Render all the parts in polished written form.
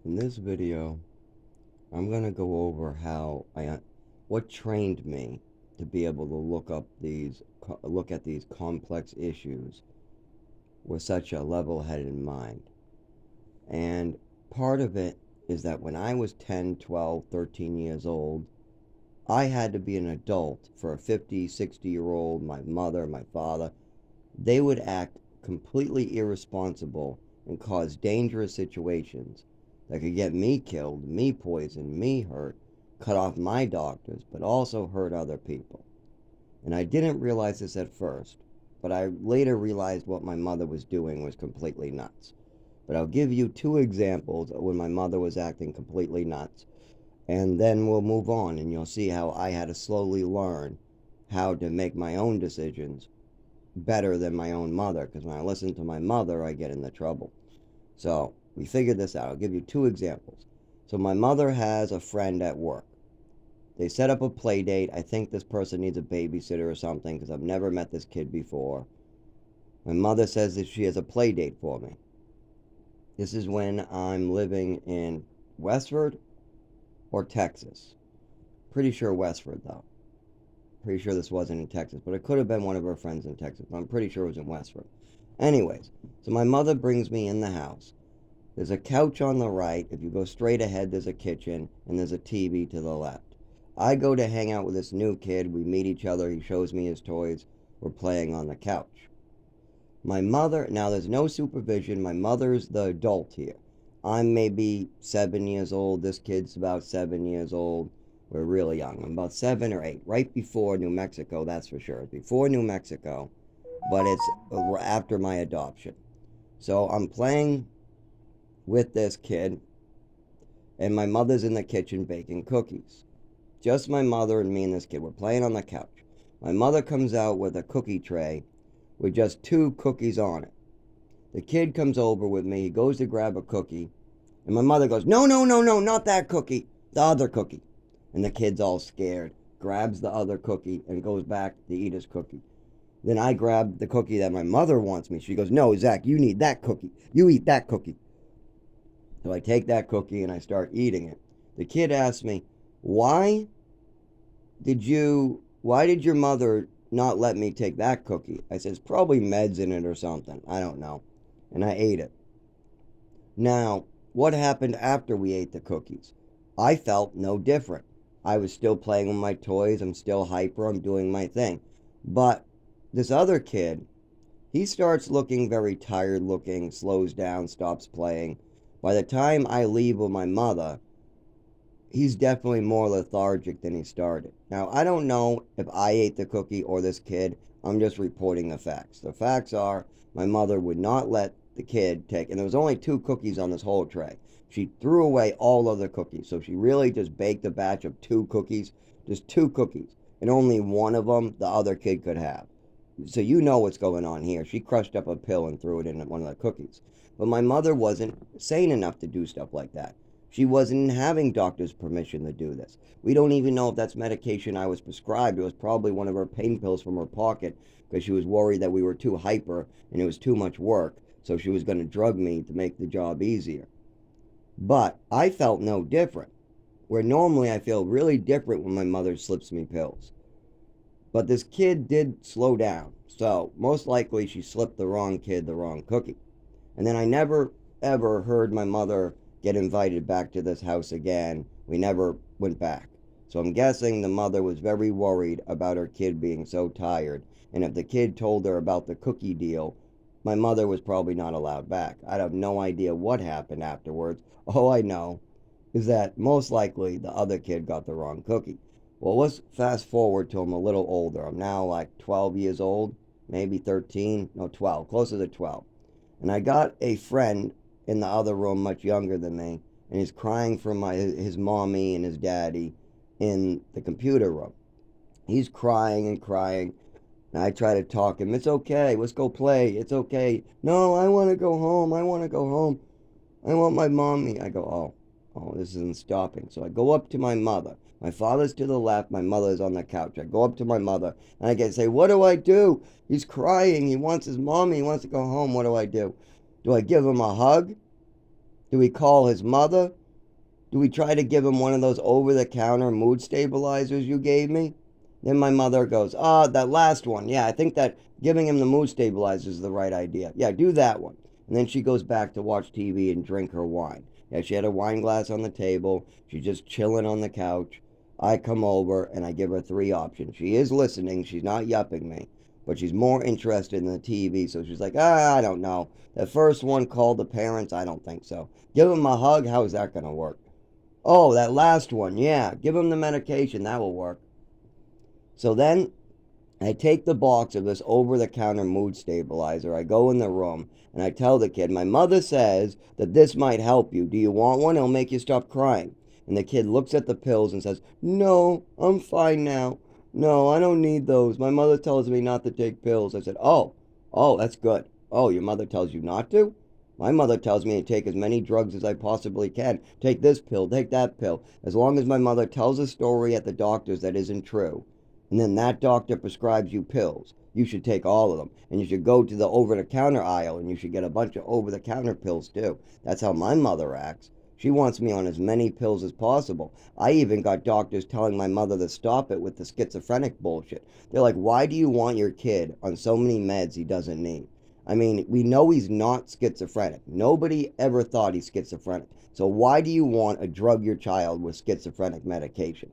In this video, I'm going to go over what trained me to be able to look at these complex issues with such a level-headed mind. And part of it is that when I was 10, 12, 13 years old, I had to be an adult for a 50, 60-year-old, my mother, my father. They would act completely irresponsible and cause dangerous situations that could get me killed, me poisoned, me hurt, cut off my doctors, but also hurt other people. And I didn't realize this at first, but I later realized what my mother was doing was completely nuts. But I'll give you two examples of when my mother was acting completely nuts, and then we'll move on and you'll see how I had to slowly learn how to make my own decisions better than my own mother, because when I listen to my mother, I get into trouble. So we figured this out. I'll give you two examples. So my mother has a friend at work. They set up a play date. I think this person needs a babysitter or something because I've never met this kid before. My mother says that she has a play date for me. This is when I'm living in Westford or Texas. Pretty sure Westford, though. Pretty sure this wasn't in Texas, but it could have been one of her friends in Texas. But I'm pretty sure it was in Westford. Anyways, so my mother brings me in the house. There's a couch on the right. If you go straight ahead, there's a kitchen, and there's a TV to the left. I go to hang out with this new kid. We meet each other. He shows me his toys. We're playing on the couch. My mother, now there's no supervision. My mother's the adult here. I'm maybe 7 years old. This kid's about 7 years old. We're really young. I'm about 7 or 8, right before New Mexico, that's for sure. It's before New Mexico, but it's after my adoption. So I'm playing with this kid, and my mother's in the kitchen baking cookies. Just my mother and me and this kid. We're playing on the couch. My mother comes out with a cookie tray with just two cookies on it. The kid comes over with me. He goes to grab a cookie, and my mother goes, "No, no, no, no, not that cookie. The other cookie." And the kid's all scared, grabs the other cookie, and goes back to eat his cookie. Then I grab the cookie that my mother wants me. She goes, "No, Zach, you need that cookie. You eat that cookie." So I take that cookie and I start eating it. The kid asks me, "Why why did your mother not let me take that cookie?" I said, "It's probably meds in it or something. I don't know." And I ate it. Now, what happened after we ate the cookies? I felt no different. I was still playing with my toys. I'm still hyper. I'm doing my thing. But this other kid, he starts looking very tired looking, slows down, stops playing. By the time I leave with my mother, he's definitely more lethargic than he started. Now, I don't know if I ate the cookie or this kid. I'm just reporting the facts. The facts are my mother would not let the kid take, and there was only two cookies on this whole tray. She threw away all other cookies. So she really just baked a batch of two cookies, just two cookies, and only one of them the other kid could have. So you know what's going on here. She crushed up a pill and threw it in one of the cookies. But my mother wasn't sane enough to do stuff like that. She wasn't having doctor's permission to do this. We don't even know if that's medication I was prescribed. It was probably one of her pain pills from her pocket because she was worried that we were too hyper and it was too much work. So she was going to drug me to make the job easier. But I felt no different. Where normally I feel really different when my mother slips me pills. But this kid did slow down. So most likely she slipped the wrong kid the wrong cookie. And then I never ever heard my mother get invited back to this house again. We never went back. So I'm guessing the mother was very worried about her kid being so tired. And if the kid told her about the cookie deal, my mother was probably not allowed back. I'd have no idea what happened afterwards. All I know is that most likely the other kid got the wrong cookie. Well, let's fast forward to I'm a little older. I'm now like 12 years old, maybe 13, no, 12, closer to 12. And I got a friend in the other room, much younger than me, and he's crying for his mommy and his daddy in the computer room. He's crying and crying, and I try to talk him. "It's okay. Let's go play. It's okay." "No, I want to go home. I want to go home. I want my mommy." I go, oh, this isn't stopping. So I go up to my mother. My father's to the left. My mother's on the couch. I go up to my mother, and I get say, "What do I do? He's crying. He wants his mommy. He wants to go home. What do I do? Do I give him a hug? Do we call his mother? Do we try to give him one of those over-the-counter mood stabilizers you gave me? Then my mother goes, that last one. Yeah, I think that giving him the mood stabilizer is the right idea. Yeah, do that one. And then she goes back to watch TV and drink her wine. Yeah, she had a wine glass on the table. She's just chilling on the couch. I come over and I give her three options. She is listening. She's not yupping me. But she's more interested in the TV. So she's like, I don't know. The first one, called the parents. I don't think so. Give them a hug. How is that going to work? Oh, that last one. Yeah, give him the medication. That will work. So then I take the box of this over-the-counter mood stabilizer. I go in the room and I tell the kid, my mother says that this might help you. Do you want one? It'll make you stop crying. And the kid looks at the pills and says, no, I'm fine now. No, I don't need those. My mother tells me not to take pills. I said, oh, that's good. Oh, your mother tells you not to? My mother tells me to take as many drugs as I possibly can. Take this pill, take that pill. As long as my mother tells a story at the doctor's that isn't true, and then that doctor prescribes you pills, you should take all of them. And you should go to the over-the-counter aisle and you should get a bunch of over-the-counter pills too. That's how my mother acts. She wants me on as many pills as possible. I even got doctors telling my mother to stop it with the schizophrenic bullshit. They're like, why do you want your kid on so many meds he doesn't need? I mean, we know he's not schizophrenic. Nobody ever thought he's schizophrenic. So why do you want to drug your child with schizophrenic medication?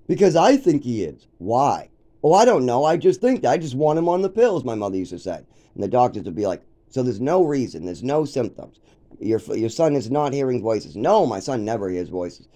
Because I think he is. Why? Oh, I don't know. I just think that. I just want him on the pills, my mother used to say. And the doctors would be like, so there's no reason. There's no symptoms. Your son is not hearing voices. No, my son never hears voices.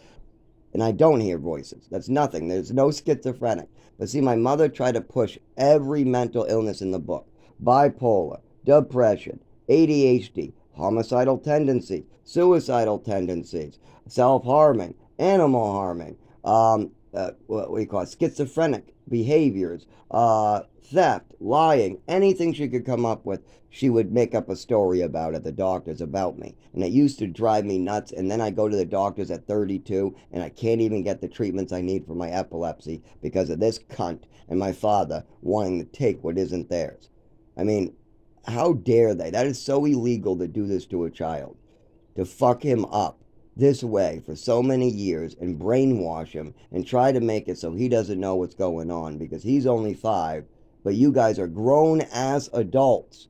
And I don't hear voices. That's nothing. There's no schizophrenic. But see, my mother tried to push every mental illness in the book. Bipolar, depression, ADHD, homicidal tendencies, suicidal tendencies, self-harming, animal harming, what do you call it, schizophrenic behaviors, theft, lying, anything she could come up with, she would make up a story about at the doctors about me. And it used to drive me nuts. And then I go to the doctors at 32 and I can't even get the treatments I need for my epilepsy because of this cunt and my father wanting to take what isn't theirs. I mean, how dare they? That is so illegal to do this to a child. To fuck him up this way for so many years and brainwash him and try to make it so he doesn't know what's going on because he's only 5, but you guys are grown-ass adults.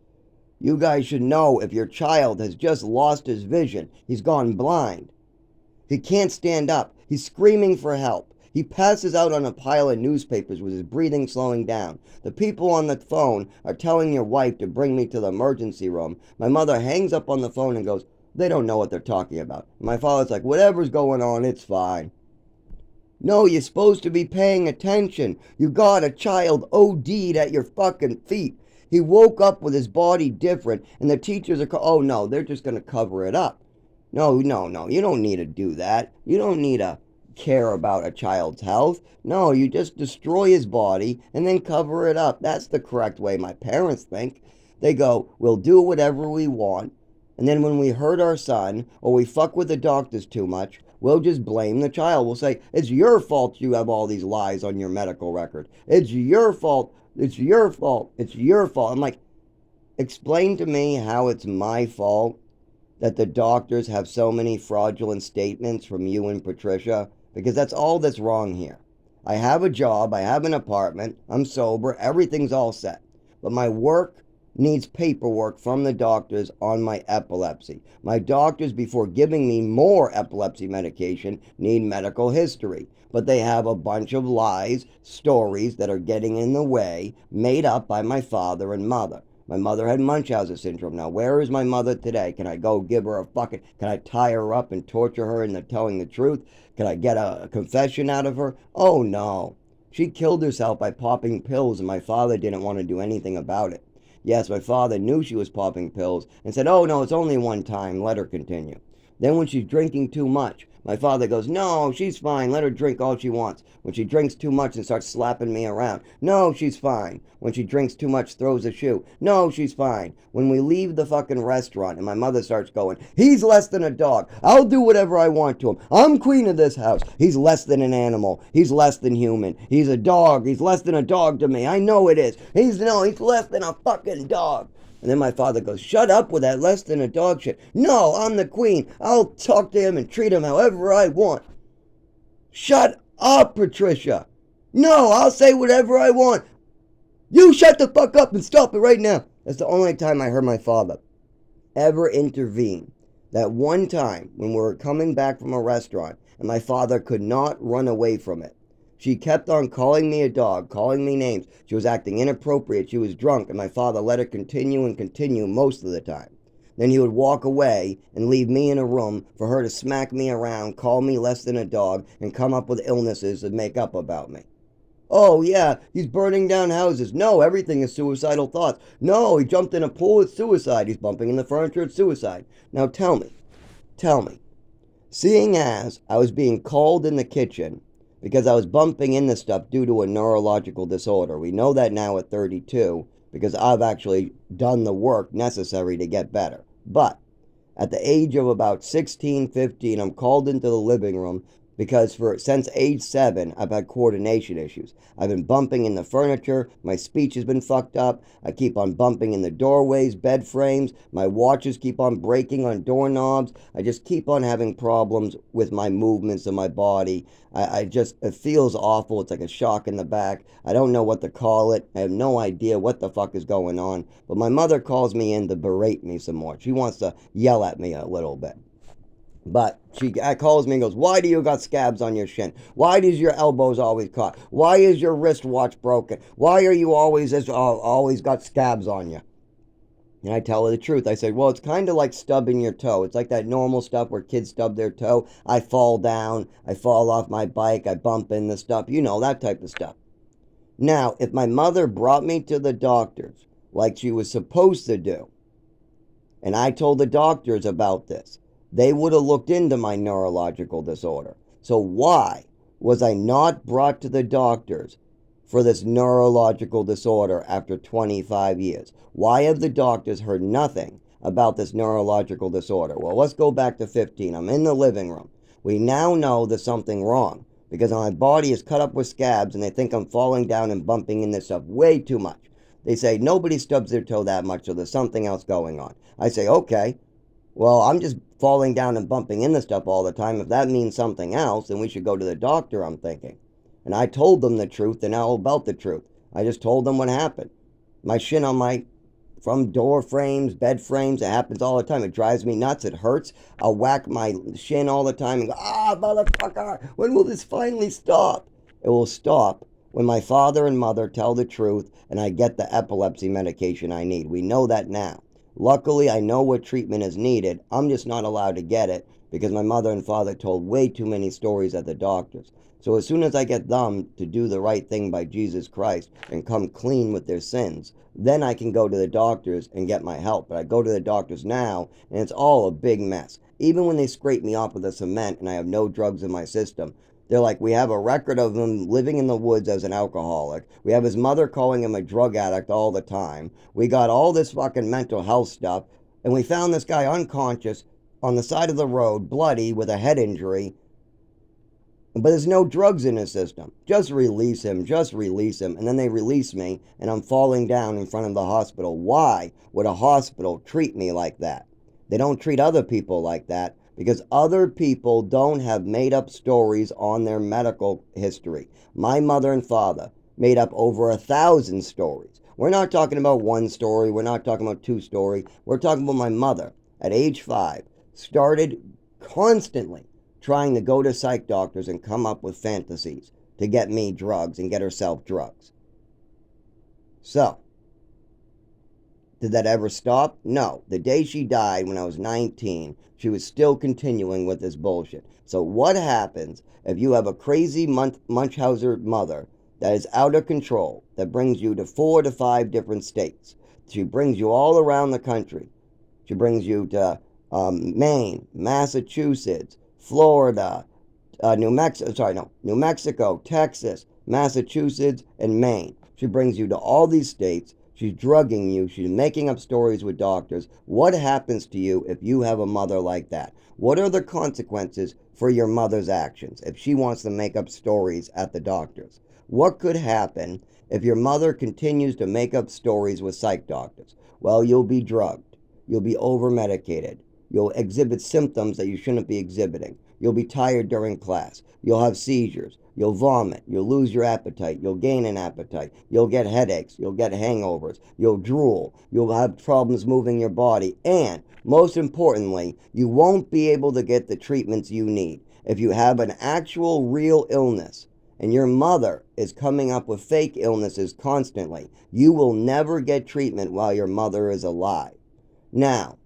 You guys should know if your child has just lost his vision. He's gone blind. He can't stand up. He's screaming for help. He passes out on a pile of newspapers with his breathing slowing down. The people on the phone are telling your wife to bring me to the emergency room. My mother hangs up on the phone and goes, they don't know what they're talking about. My father's like, whatever's going on, it's fine. No, you're supposed to be paying attention. You got a child OD'd at your fucking feet. He woke up with his body different, and the teachers are, oh no, they're just going to cover it up. No, you don't need to do that. You don't need to care about a child's health. No, you just destroy his body and then cover it up. That's the correct way my parents think. They go, we'll do whatever we want, and then when we hurt our son or we fuck with the doctors too much, we'll just blame the child. We'll say, it's your fault you have all these lies on your medical record. It's your fault. It's your fault. It's your fault. I'm like, explain to me how it's my fault that the doctors have so many fraudulent statements from you and Patricia, because that's all that's wrong here. I have a job. I have an apartment. I'm sober. Everything's all set. But my work needs paperwork from the doctors on my epilepsy. My doctors, before giving me more epilepsy medication, need medical history. But they have a bunch of lies, stories that are getting in the way, made up by my father and mother. My mother had Munchausen syndrome. Now, where is my mother today? Can I go give her can I tie her up and torture her into telling the truth? Can I get a confession out of her? Oh, no. She killed herself by popping pills, and my father didn't want to do anything about it. Yes, my father knew she was popping pills and said, oh, no, it's only one time. Let her continue. Then when she's drinking too much, my father goes, no, she's fine. Let her drink all she wants. When she drinks too much and starts slapping me around, no, she's fine. When she drinks too much, throws a shoe, no, she's fine. When we leave the fucking restaurant and my mother starts going, he's less than a dog. I'll do whatever I want to him. I'm queen of this house. He's less than an animal. He's less than human. He's a dog. He's less than a dog to me. I know it is. He's less than a fucking dog. And then my father goes, shut up with that less than a dog shit. No, I'm the queen. I'll talk to him and treat him however I want. Shut up, Patricia. No, I'll say whatever I want. You shut the fuck up and stop it right now. That's the only time I heard my father ever intervene. That one time when we were coming back from a restaurant and my father could not run away from it. She kept on calling me a dog, calling me names. She was acting inappropriate. She was drunk, and my father let her continue and continue most of the time. Then he would walk away and leave me in a room for her to smack me around, call me less than a dog, and come up with illnesses to make up about me. Oh, yeah, he's burning down houses. No, everything is suicidal thoughts. No, he jumped in a pool, it's suicide. He's bumping in the furniture, it's suicide. Now tell me, seeing as I was being called in the kitchen because I was bumping into stuff due to a neurological disorder. We know that now at 32 because I've actually done the work necessary to get better. But at the age of about 16, 15, I'm called into the living room because since age 7, I've had coordination issues. I've been bumping in the furniture, my speech has been fucked up, I keep on bumping in the doorways, bed frames, my watches keep on breaking on doorknobs, I just keep on having problems with my movements of my body. It feels awful, it's like a shock in the back. I don't know what to call it, I have no idea what the fuck is going on, but my mother calls me in to berate me some more. She wants to yell at me a little bit. But she calls me and goes, why do you got scabs on your shin? Why does your elbows always caught? Why is your wristwatch broken? Why are you always got scabs on you? And I tell her the truth. I said, well, it's kind of like stubbing your toe. It's like that normal stuff where kids stub their toe. I fall down. I fall off my bike. I bump into stuff. You know, that type of stuff. Now, if my mother brought me to the doctors like she was supposed to do, and I told the doctors about this, they would have looked into my neurological disorder. So why was I not brought to the doctors for this neurological disorder after 25 years? Why have the doctors heard nothing about this neurological disorder? Well, let's go back to 15. I'm in the living room. We now know there's something wrong because my body is cut up with scabs and they think I'm falling down and bumping into stuff way too much. They say nobody stubs their toe that much, so there's something else going on. I say, okay, well, I'm just falling down and bumping into stuff all the time. If that means something else, then we should go to the doctor, I'm thinking. And I told them the truth and all about the truth. I just told them what happened. My shin from door frames, bed frames, it happens all the time. It drives me nuts. It hurts. I'll whack my shin all the time and go, motherfucker, when will this finally stop? It will stop when my father and mother tell the truth and I get the epilepsy medication I need. We know that now. Luckily, I know what treatment is needed. I'm just not allowed to get it because my mother and father told way too many stories at the doctors. So as soon as I get them to do the right thing by Jesus Christ and come clean with their sins, then I can go to the doctors and get my help. But I go to the doctors now, and it's all a big mess. Even when they scrape me off with the cement and I have no drugs in my system, they're like, we have a record of him living in the woods as an alcoholic. We have his mother calling him a drug addict all the time. We got all this fucking mental health stuff. And we found this guy unconscious on the side of the road, bloody, with a head injury. But there's no drugs in his system. Just release him. Just release him. And then they release me, and I'm falling down in front of the hospital. Why would a hospital treat me like that? They don't treat other people like that, because other people don't have made up stories on their medical history. My mother and father made up over 1,000 stories. We're not talking about one story. We're not talking about two stories. We're talking about my mother at age 5 started constantly trying to go to psych doctors and come up with fantasies to get me drugs and get herself drugs. So, did that ever stop? No. The day she died, when I was 19, she was still continuing with this bullshit. So what happens if you have a crazy Munchausen mother that is out of control, that brings you to 4 to 5 different states? She brings you all around the country. She brings you to Maine, Massachusetts, Florida, New Mexico, Texas, Massachusetts, and Maine. She brings you to all these states. She's drugging you. She's making up stories with doctors. What happens to you if you have a mother like that? What are the consequences for your mother's actions if she wants to make up stories at the doctors? What could happen if your mother continues to make up stories with psych doctors? Well, you'll be drugged. You'll be over-medicated. You'll exhibit symptoms that you shouldn't be exhibiting. You'll be tired during class. You'll have seizures. You'll vomit. You'll lose your appetite. You'll gain an appetite. You'll get headaches. You'll get hangovers. You'll drool. You'll have problems moving your body. And, most importantly, you won't be able to get the treatments you need. If you have an actual real illness and your mother is coming up with fake illnesses constantly, you will never get treatment while your mother is alive. Now,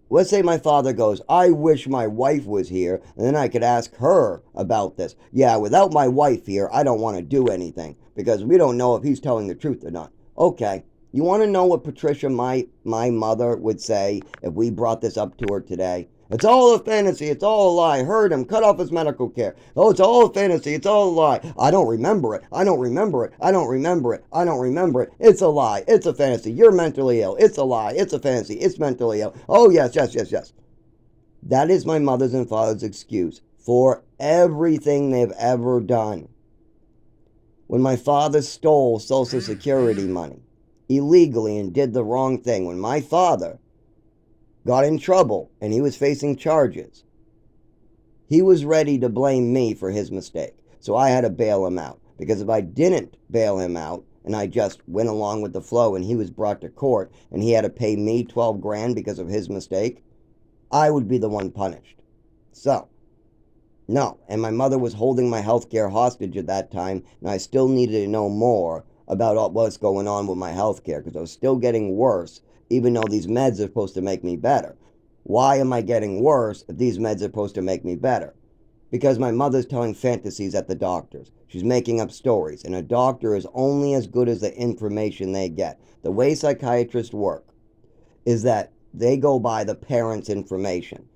let's say my father goes, I wish my wife was here, and then I could ask her about this. Yeah, without my wife here, I don't want to do anything, because we don't know if he's telling the truth or not. Okay, you want to know what Patricia, my mother, would say if we brought this up to her today? It's all a fantasy. It's all a lie. Heard him. Cut off his medical care. Oh, it's all a fantasy. It's all a lie. I don't remember it. I don't remember it. I don't remember it. I don't remember it. It's a lie. It's a fantasy. You're mentally ill. It's a lie. It's a fantasy. It's mentally ill. Oh, yes, yes, yes, yes. That is my mother's and father's excuse for everything they've ever done. When my father stole Social Security money illegally and did the wrong thing, when my father got in trouble and he was facing charges, he was ready to blame me for his mistake. So I had to bail him out. Because if I didn't bail him out and I just went along with the flow and he was brought to court and he had to pay me 12 grand because of his mistake, I would be the one punished. So, no. And my mother was holding my health care hostage at that time, and I still needed to know more about what's going on with my health care because I was still getting worse, even though these meds are supposed to make me better. Why am I getting worse if these meds are supposed to make me better? Because my mother's telling fantasies at the doctors. She's making up stories, and a doctor is only as good as the information they get. The way psychiatrists work is that they go by the parents' information.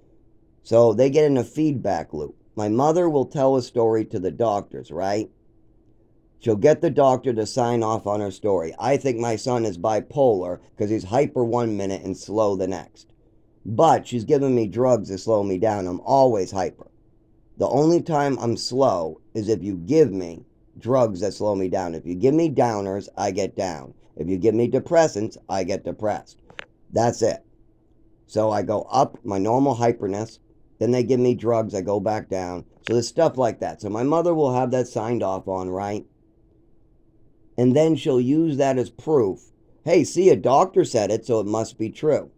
So they get in a feedback loop. My mother will tell a story to the doctors, right? She'll get the doctor to sign off on her story. I think my son is bipolar because he's hyper one minute and slow the next. But she's giving me drugs to slow me down. I'm always hyper. The only time I'm slow is if you give me drugs that slow me down. If you give me downers, I get down. If you give me depressants, I get depressed. That's it. So I go up my normal hyperness. Then they give me drugs, I go back down. So there's stuff like that. So my mother will have that signed off on, right? And then she'll use that as proof. Hey, see, a doctor said it, so it must be true.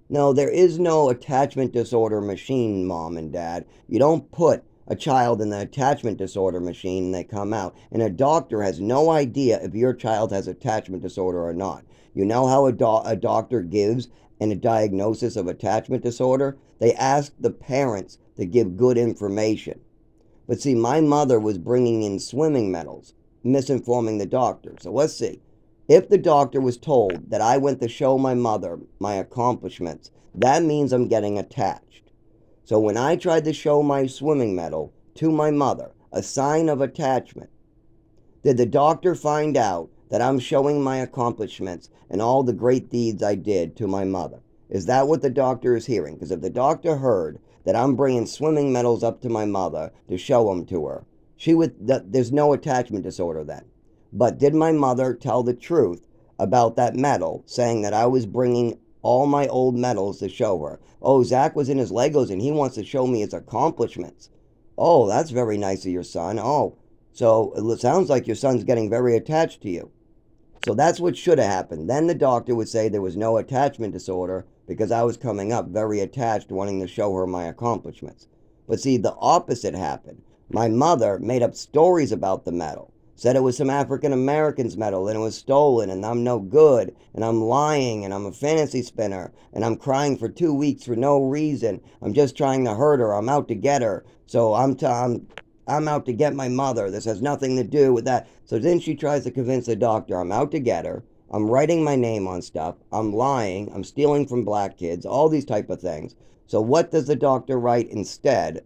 No, there is no attachment disorder machine, Mom and Dad. You don't put a child in the attachment disorder machine and they come out. And a doctor has no idea if your child has attachment disorder or not. You know how a doctor gives a diagnosis of attachment disorder? They ask the parents to give good information. But see, my mother was bringing in swimming medals, misinforming the doctor. So let's see. If the doctor was told that I went to show my mother my accomplishments, that means I'm getting attached. So when I tried to show my swimming medal to my mother, a sign of attachment, did the doctor find out that I'm showing my accomplishments and all the great deeds I did to my mother? Is that what the doctor is hearing? Because if the doctor heard that I'm bringing swimming medals up to my mother to show them to her, there's no attachment disorder then. But did my mother tell the truth about that medal, saying that I was bringing all my old medals to show her? Oh, Zach was in his Legos and he wants to show me his accomplishments. Oh, that's very nice of your son. Oh, so it sounds like your son's getting very attached to you. So that's what should have happened. Then the doctor would say there was no attachment disorder because I was coming up very attached, wanting to show her my accomplishments. But see, the opposite happened. My mother made up stories about the medal. Said it was some African American's medal and it was stolen and I'm no good and I'm lying and I'm a fantasy spinner and I'm crying for 2 weeks for no reason. I'm just trying to hurt her. I'm out to get her. So I'm out to get my mother. This has nothing to do with that. So then she tries to convince the doctor I'm out to get her. I'm writing my name on stuff. I'm lying. I'm stealing from black kids. All these type of things. So what does the doctor write instead?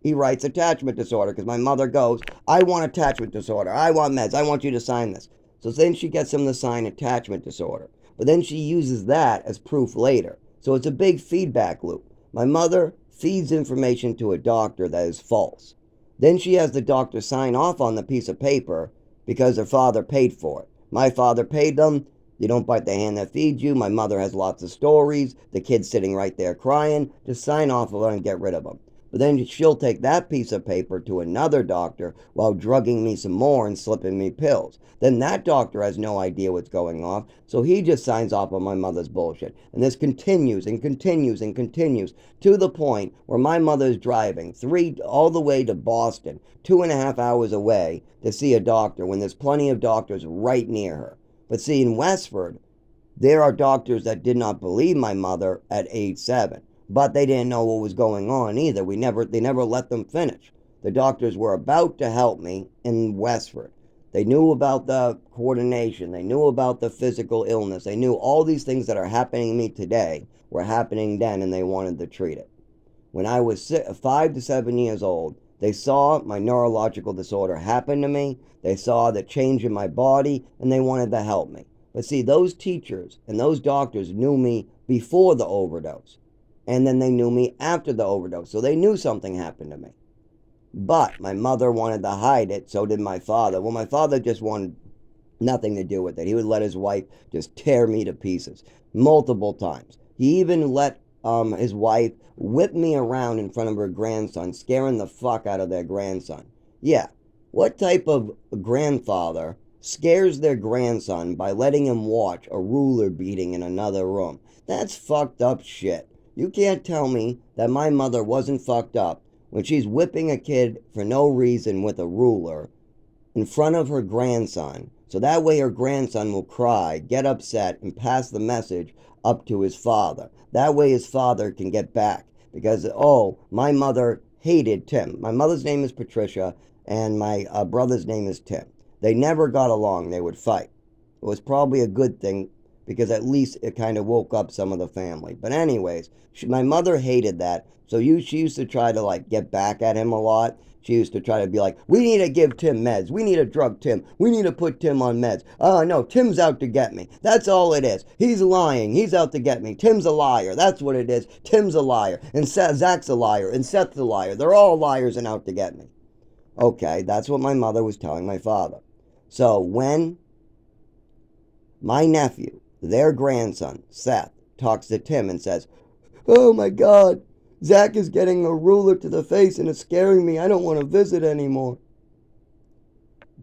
He writes attachment disorder because my mother goes, I want attachment disorder. I want meds. I want you to sign this. So then she gets him to sign attachment disorder. But then she uses that as proof later. So it's a big feedback loop. My mother feeds information to a doctor that is false. Then she has the doctor sign off on the piece of paper because their father paid for it. My father paid them. You don't bite the hand that feeds you. My mother has lots of stories. The kid's sitting right there crying. Just sign off of it and get rid of them. But then she'll take that piece of paper to another doctor while drugging me some more and slipping me pills. Then that doctor has no idea what's going on, so he just signs off on my mother's bullshit. And this continues and continues and continues to the point where my mother's driving all the way to Boston, 2.5 hours away, to see a doctor when there's plenty of doctors right near her. But see, in Westford, there are doctors that did not believe my mother at age 7. But they didn't know what was going on either. They never let them finish. The doctors were about to help me in Westford. They knew about the coordination. They knew about the physical illness. They knew all these things that are happening to me today were happening then, and they wanted to treat it. When I was 5 to 7 years old, they saw my neurological disorder happen to me. They saw the change in my body, and they wanted to help me. But see, those teachers and those doctors knew me before the overdose. And then they knew me after the overdose. So they knew something happened to me. But my mother wanted to hide it. So did my father. Well, my father just wanted nothing to do with it. He would let his wife just tear me to pieces multiple times. He even let his wife whip me around in front of her grandson, scaring the fuck out of their grandson. Yeah. What type of grandfather scares their grandson by letting him watch a ruler beating in another room? That's fucked up shit. You can't tell me that my mother wasn't fucked up when she's whipping a kid for no reason with a ruler in front of her grandson, so that way her grandson will cry, get upset, and pass the message up to his father. That way his father can get back. Because, oh, my mother hated Tim. My mother's name is Patricia, and my brother's name is Tim. They never got along. They would fight. It was probably a good thing, because at least it kind of woke up some of the family. But anyways, my mother hated that. So she used to try to like get back at him a lot. She used to try to be like, we need to give Tim meds. We need to drug Tim. We need to put Tim on meds. Oh, no, Tim's out to get me. That's all it is. He's lying. He's out to get me. Tim's a liar. That's what it is. Tim's a liar. And Zach's a liar. And Seth's a liar. They're all liars and out to get me. Okay, that's what my mother was telling my father. So when my nephew, their grandson, Seth, talks to Tim and says, oh my God, Zach is getting a ruler to the face and it's scaring me. I don't want to visit anymore.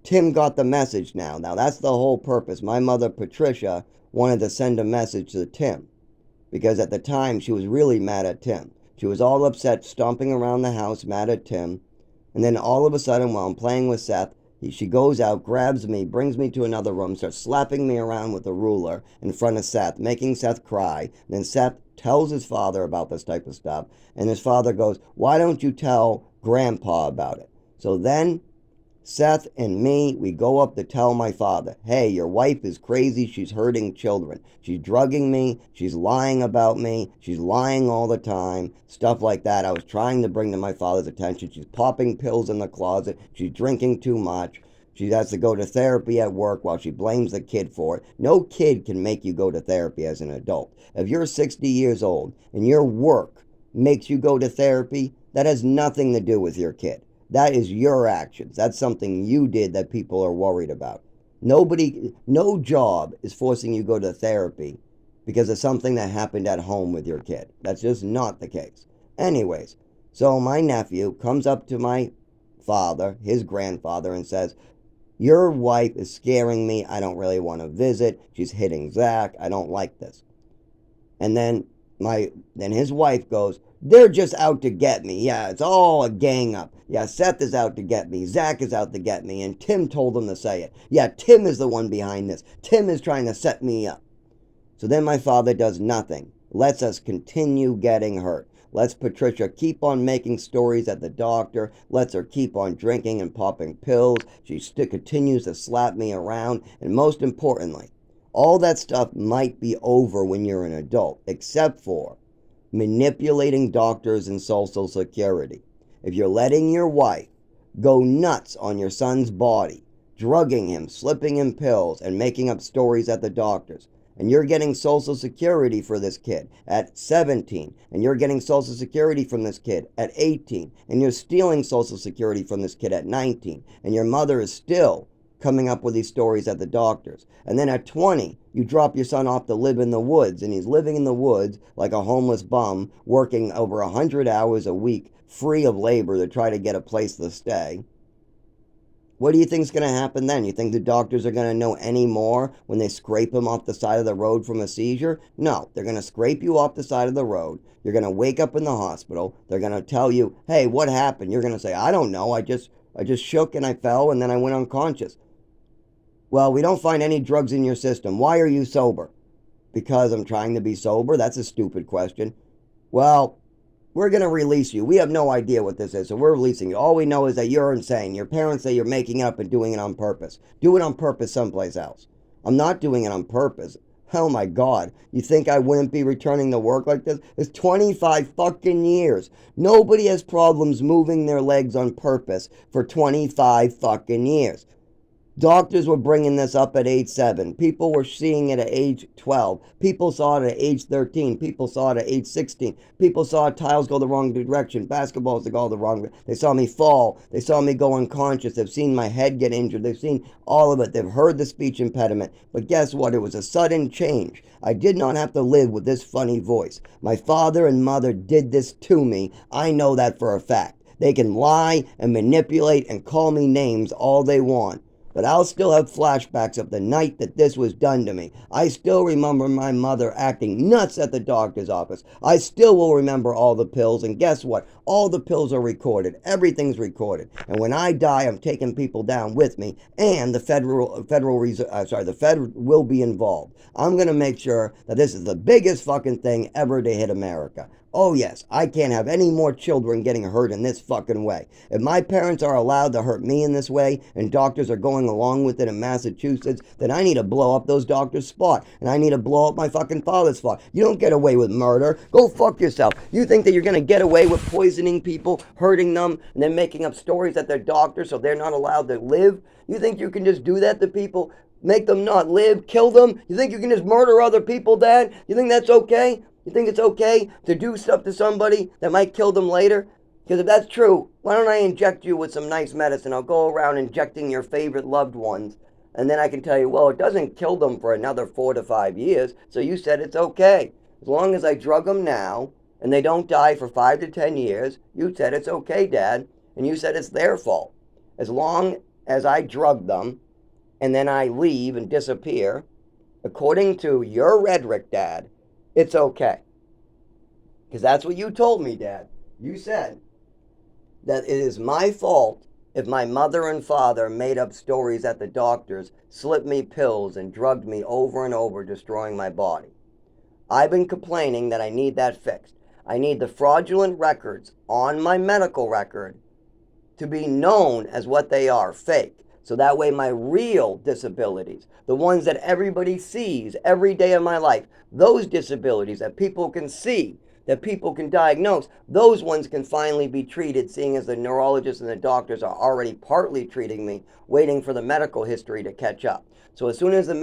Tim got the message now. Now that's the whole purpose. My mother, Patricia, wanted to send a message to Tim because at the time she was really mad at Tim. She was all upset, stomping around the house, mad at Tim. And then all of a sudden, while I'm playing with Seth, she goes out, grabs me, brings me to another room, starts slapping me around with a ruler in front of Seth, making Seth cry. And then Seth tells his father about this type of stuff. And his father goes, why don't you tell Grandpa about it? So then Seth and me, we go up to tell my father, hey, your wife is crazy. She's hurting children. She's drugging me. She's lying about me. She's lying all the time. Stuff like that. I was trying to bring to my father's attention. She's popping pills in the closet. She's drinking too much. She has to go to therapy at work while she blames the kid for it. No kid can make you go to therapy as an adult. If you're 60 years old and your work makes you go to therapy, that has nothing to do with your kid. That is your actions. That's something you did that people are worried about. No job is forcing you to go to therapy because of something that happened at home with your kid. That's just not the case. Anyways, so my nephew comes up to my father, his grandfather, and says, your wife is scaring me. I don't really want to visit. She's hitting Zach. I don't like this. And then his wife goes, they're just out to get me. Yeah, it's all a gang up. Yeah, Seth is out to get me. Zach is out to get me. And Tim told them to say it. Yeah, Tim is the one behind this. Tim is trying to set me up. So then my father does nothing. Lets us continue getting hurt. Lets Patricia keep on making stories at the doctor. Lets her keep on drinking and popping pills. She still continues to slap me around. And most importantly, all that stuff might be over when you're an adult, except for manipulating doctors and Social Security. If you're letting your wife go nuts on your son's body, drugging him, slipping him pills, and making up stories at the doctors, and you're getting Social Security for this kid at 17, and you're getting Social Security from this kid at 18, and you're stealing Social Security from this kid at 19, and your mother is still coming up with these stories at the doctors. And then at 20, you drop your son off to live in the woods, and he's living in the woods like a homeless bum, working over 100 hours a week, free of labor, to try to get a place to stay. What do you think is going to happen then? You think the doctors are going to know any more when they scrape him off the side of the road from a seizure? No, they're going to scrape you off the side of the road. You're going to wake up in the hospital. They're going to tell you, "Hey, what happened?" You're going to say, "I don't know. I just shook and I fell and then I went unconscious." "Well, we don't find any drugs in your system. Why are you sober?" "Because I'm trying to be sober." That's a stupid question. "Well, we're going to release you. We have no idea what this is, so we're releasing you. All we know is that you're insane. Your parents say you're making it up and doing it on purpose. Do it on purpose someplace else." I'm not doing it on purpose. Oh my God. You think I wouldn't be returning to work like this? It's 25 fucking years. Nobody has problems moving their legs on purpose for 25 fucking years. Doctors were bringing this up at age 7. People were seeing it at age 12. People saw it at age 13. People saw it at age 16. People saw tiles go the wrong direction, basketballs go the wrong direction. They saw me fall. They saw me go unconscious. They've seen my head get injured. They've seen all of it. They've heard the speech impediment. But guess what? It was a sudden change. I did not have to live with this funny voice. My father and mother did this to me. I know that for a fact. They can lie and manipulate and call me names all they want, but I'll still have flashbacks of the night that this was done to me. I still remember my mother acting nuts at the doctor's office. I still will remember all the pills, and guess what? All the pills are recorded. Everything's recorded. And when I die, I'm taking people down with me, and the Fed will be involved. I'm going to make sure that this is the biggest fucking thing ever to hit America. Oh yes, I can't have any more children getting hurt in this fucking way. If my parents are allowed to hurt me in this way, and doctors are going along with it in Massachusetts, then I need to blow up those doctors' spot. And I need to blow up my fucking father's spot. You don't get away with murder. Go fuck yourself. You think that you're gonna get away with poisoning people, hurting them, and then making up stories that they're doctors so they're not allowed to live? You think you can just do that to people? Make them not live? Kill them? You think you can just murder other people, Dad? You think that's okay? You think it's okay to do stuff to somebody that might kill them later? Because if that's true, why don't I inject you with some nice medicine? I'll go around injecting your favorite loved ones, and then I can tell you, well, it doesn't kill them for another 4 to 5 years, so you said it's okay. As long as I drug them now, and they don't die for 5 to 10 years, you said it's okay, Dad, and you said it's their fault. As long as I drug them, and then I leave and disappear, according to your rhetoric, Dad, it's okay. Because that's what you told me, Dad. You said that it is my fault if my mother and father made up stories at the doctors, slipped me pills, and drugged me over and over, destroying my body. I've been complaining that I need that fixed. I need the fraudulent records on my medical record to be known as what they are, fake. So that way my real disabilities, the ones that everybody sees every day of my life, those disabilities that people can see, that people can diagnose, those ones can finally be treated, seeing as the neurologists and the doctors are already partly treating me, waiting for the medical history to catch up. So as soon as the